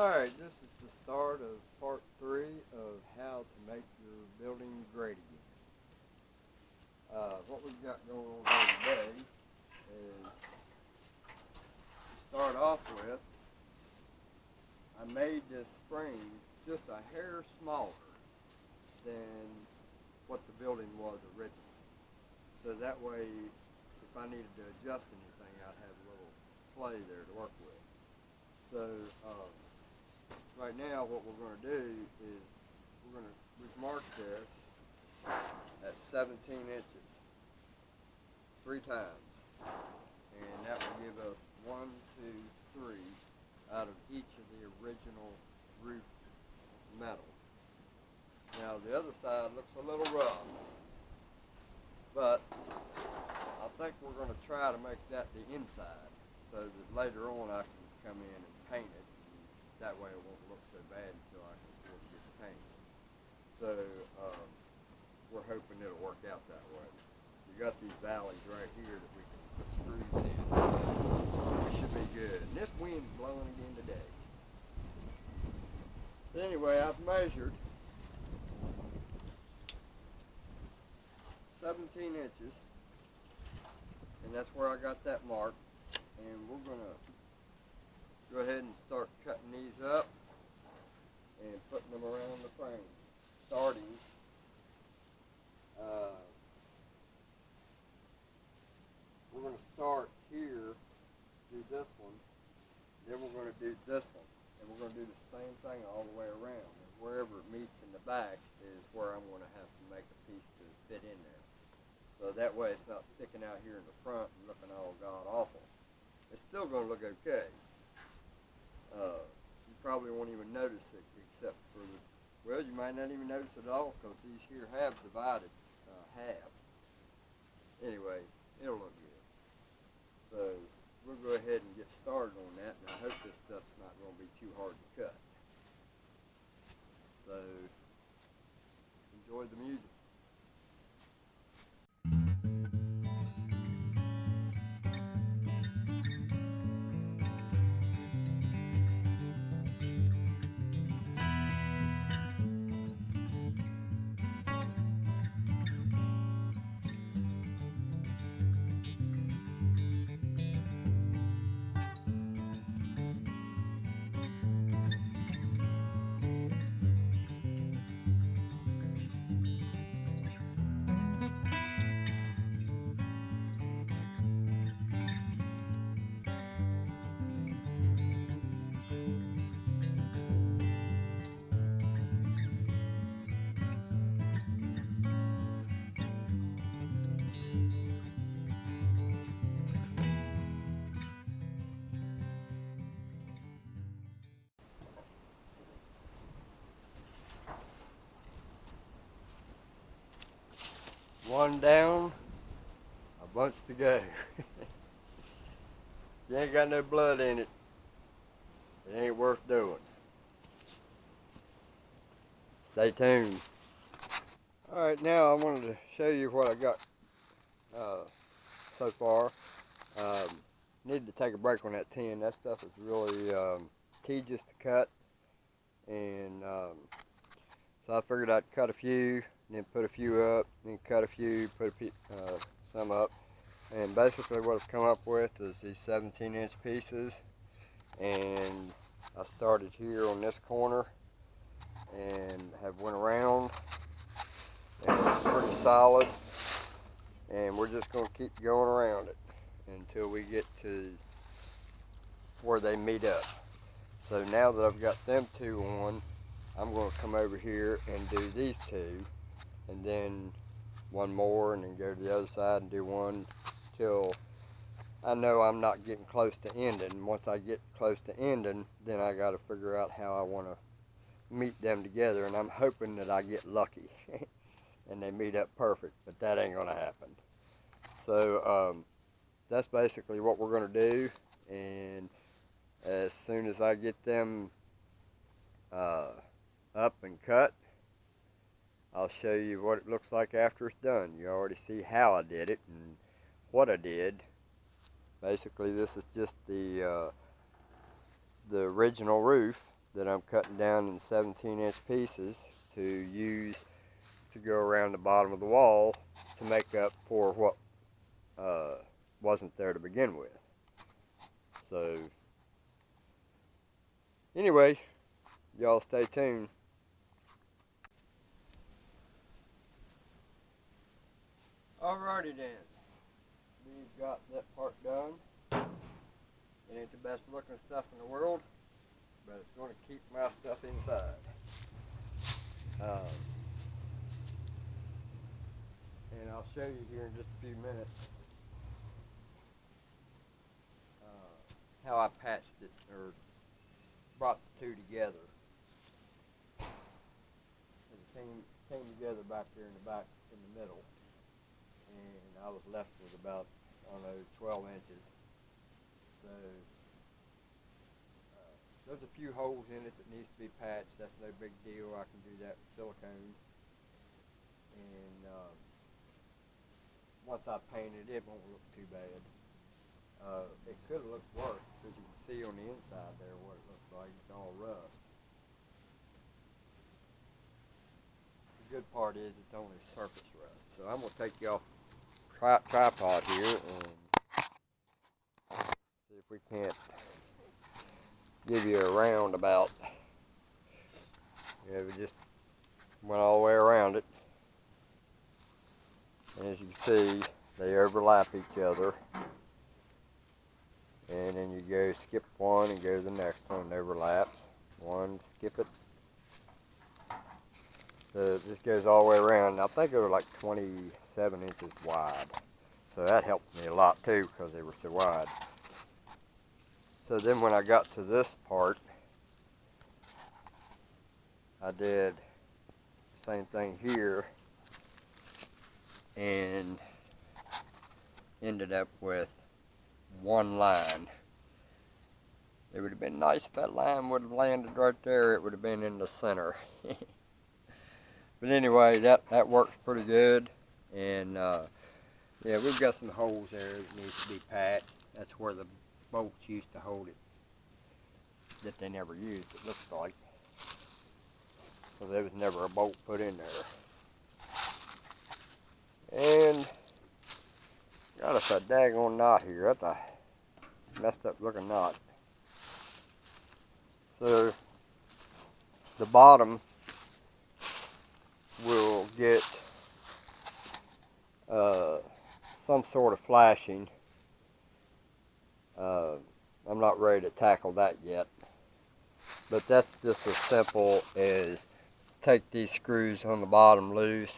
Alright, this is the start of part 3 of how to make your building great again. What we've got going on here today is, to start off with, I made this frame just a hair smaller than what the building was originally. So that way, if I needed to adjust anything, I'd have a little play there to work with. So, right now what we're going to do is we've marked this at 17 inches 3 times, and that will give us 1, 2, 3 out of each of the original roof metal. Now the other side looks a little rough, but I think we're going to try to make that the inside so that later on I can come in and paint it. That way it won't look so bad until I can afford to get the paint. So we're hoping it'll work out that way. We got these valleys right here that we can put screws in. We should be good. And this wind's blowing again today. So anyway, I've measured 17 inches, and that's where I got that mark. And we're going to go ahead and start cutting these up and putting them around the frame. Starting we're going to start here, do this one, then we're going to do this one, and we're going to do the same thing all the way around. And wherever it meets in the back is where I'm going to have to make a piece to fit in there. So that way it's not sticking out here in the front and looking all god awful. It's still going to look okay. You probably won't even notice it except for the, well, you might not even notice it at all because these here have divided half. Anyway, it'll look good. So we'll go ahead and get started on that, and I hope this stuff's not going to be too hard to cut. So enjoy the music. One down, a bunch to go. You ain't got no blood in it, it ain't worth doing. Stay tuned. Alright, now I wanted to show you what I got so far. Needed to take a break on that tin. That stuff is really tedious to cut, and so I figured I'd cut a few, then put a few up, then cut a few, put some up. And basically what I've come up with is these 17-inch pieces, and I started here on this corner and have went around, and it's pretty solid, and we're just going to keep going around it until we get to where they meet up. So now that I've got them two on, I'm going to come over here and do these two, and then one more, and then go to the other side and do one till I know I'm not getting close to ending. Once I get close to ending, then I got to figure out how I want to meet them together, and I'm hoping that I get lucky and they meet up perfect, but that ain't going to happen. So that's basically what we're going to do, and as soon as I get them up and cut, I'll show you what it looks like after it's done. You already see how I did it and what I did. Basically, this is just the original roof, that I'm cutting down in 17-inch pieces to use to go around the bottom of the wall to make up for what wasn't there to begin with. So anyway, y'all stay tuned. Alrighty then, we've got that part done. It ain't the best looking stuff in the world, but it's going to keep my stuff inside. And I'll show you here in just a few minutes how I patched it or brought the two together. It came together back there in the back in the middle, and I was left with about, I don't know, 12 inches. So there's a few holes in it that needs to be patched. That's no big deal. I can do that with silicone. And once I paint it, it won't look too bad. It could look worse, because you can see on the inside there what it looks like. It's all rough. The good part is it's only surface rust. So I'm going to take you off tripod here and see if we can't give you a roundabout. Yeah, we just went all the way around it. And as you can see, they overlap each other. And then you go skip one and go to the next one, it overlaps. One, skip it. So this goes all the way around. And I think they were like 27 inches wide. So that helped me a lot too, because they were so wide. So then when I got to this part, I did the same thing here and ended up with one line. It would have been nice if that line would have landed right there. It would have been in the center. But anyway, that works pretty good. And yeah, we've got some holes there that needs to be patched. That's where the bolts used to hold it that they never used, it looks like. So there was never a bolt put in there. And got us a daggone knot here. That's a messed up looking knot. So the bottom will get some sort of flashing. I'm not ready to tackle that yet, but that's just as simple as take these screws on the bottom loose,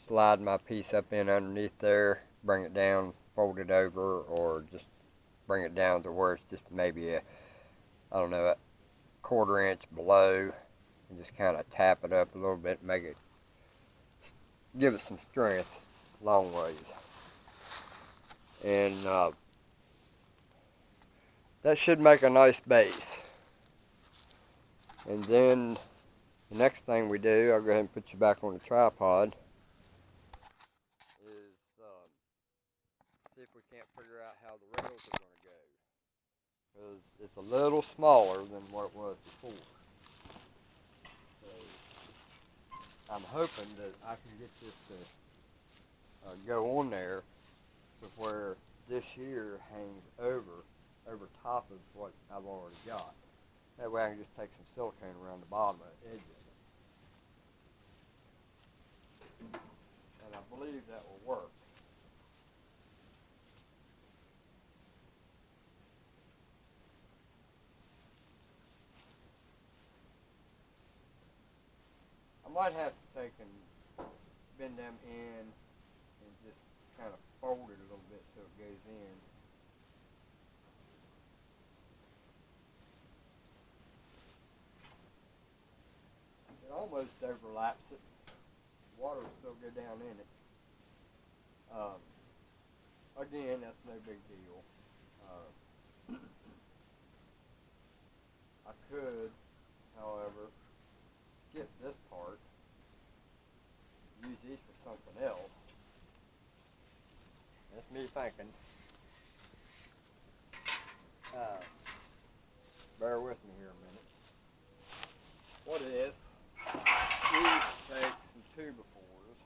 slide my piece up in underneath there, bring it down, fold it over, or just bring it down to where it's just maybe a, I don't know, a 1/4 inch below, and just kind of tap it up a little bit, make it, give it some strength long ways. And that should make a nice base. And then the next thing we do, I'll go ahead and put you back on the tripod, is see if we can't figure out how the rails are going to go. Because it's a little smaller than what it was before. So I'm hoping that I can get this to go on there to where this here hangs over top of what I've already got. That way I can just take some silicone around the bottom of the edge of it. And I believe that will work. I might have to take and bend them in and just kind of fold it a little bit so it goes in. It almost overlaps it. Water will still go down in it. Again, that's no big deal. I could, however, skip this part, use these for something else. That's me thinking. Bear with me here a minute. what if we take some 2x4s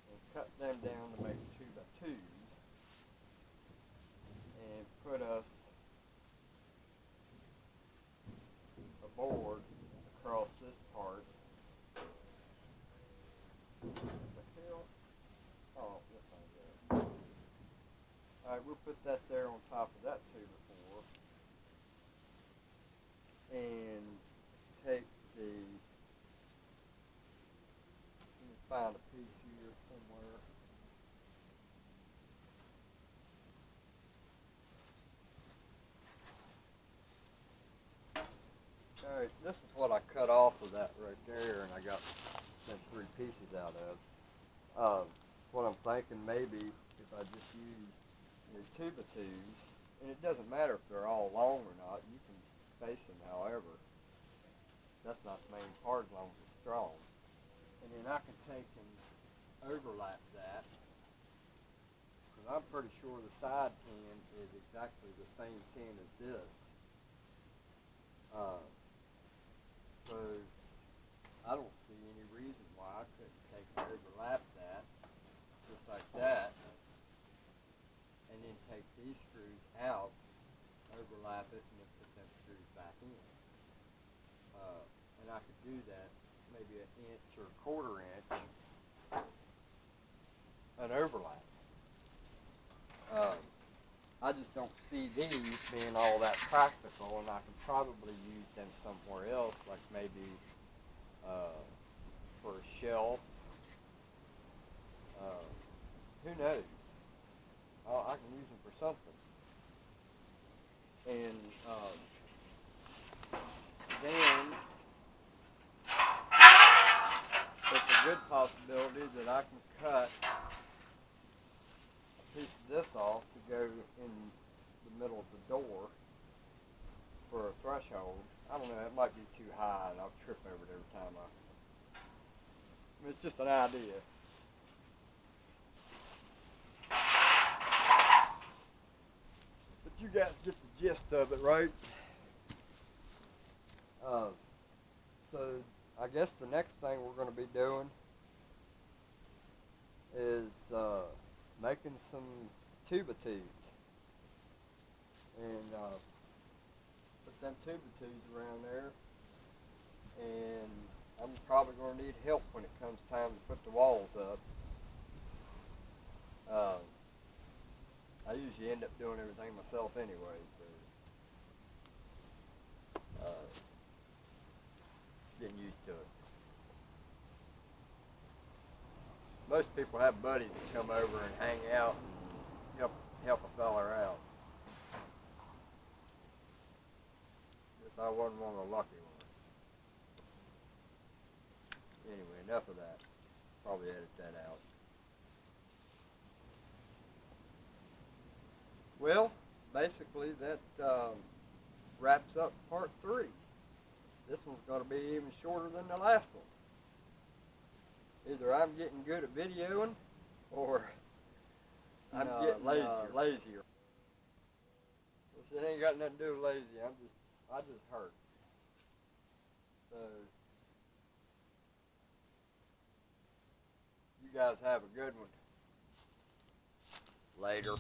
and cut them down to make 2x2s and put us a board across this part. What the hell? Oh, this ain't good. Alright, we'll put that there on top of that 2x4 and take the, let me find a piece here somewhere. Alright, this is what I cut off of that right there, and I got them 3 pieces out of. What I'm thinking, maybe if I just use your 2x2s, and it doesn't matter if they're all long or not, you can space them however. That's not the main part as long as it's strong. And then I can take and overlap that, because I'm pretty sure the side pin is exactly the same pin as this. So I don't see any reason why I couldn't take and overlap that, just like that, and then take these screws out, overlap it, and then put them screws back in. And I could do that maybe 1 inch or 1/4 inch, an overlap. I just don't see these being all that practical, and I can probably use them somewhere else, like maybe for a shelf. Who knows? I can use them for something. And then it's a good possibility that I can cut a piece of this off to go in the middle of the door for a threshold. I don't know, it might be too high and I'll trip over it every time I mean, it's just an idea. But you guys get the gist of it, right? So I guess the next thing we're going to be doing is making some 2x2s. And put them 2x2s around there. And I'm probably going to need help when it comes time to put the walls up. I usually end up doing everything myself anyway, so getting used to it. Most people have buddies that come over and hang out and help a fella out. Guess I wasn't one of the lucky ones. Anyway, enough of that. Probably edit that out. Well, basically that wraps up part 3. This one's going to be even shorter than the last one. Either I'm getting good at videoing, or I'm getting lazier. Which it ain't got nothing to do with lazy. I just hurt. So you guys have a good one. Later.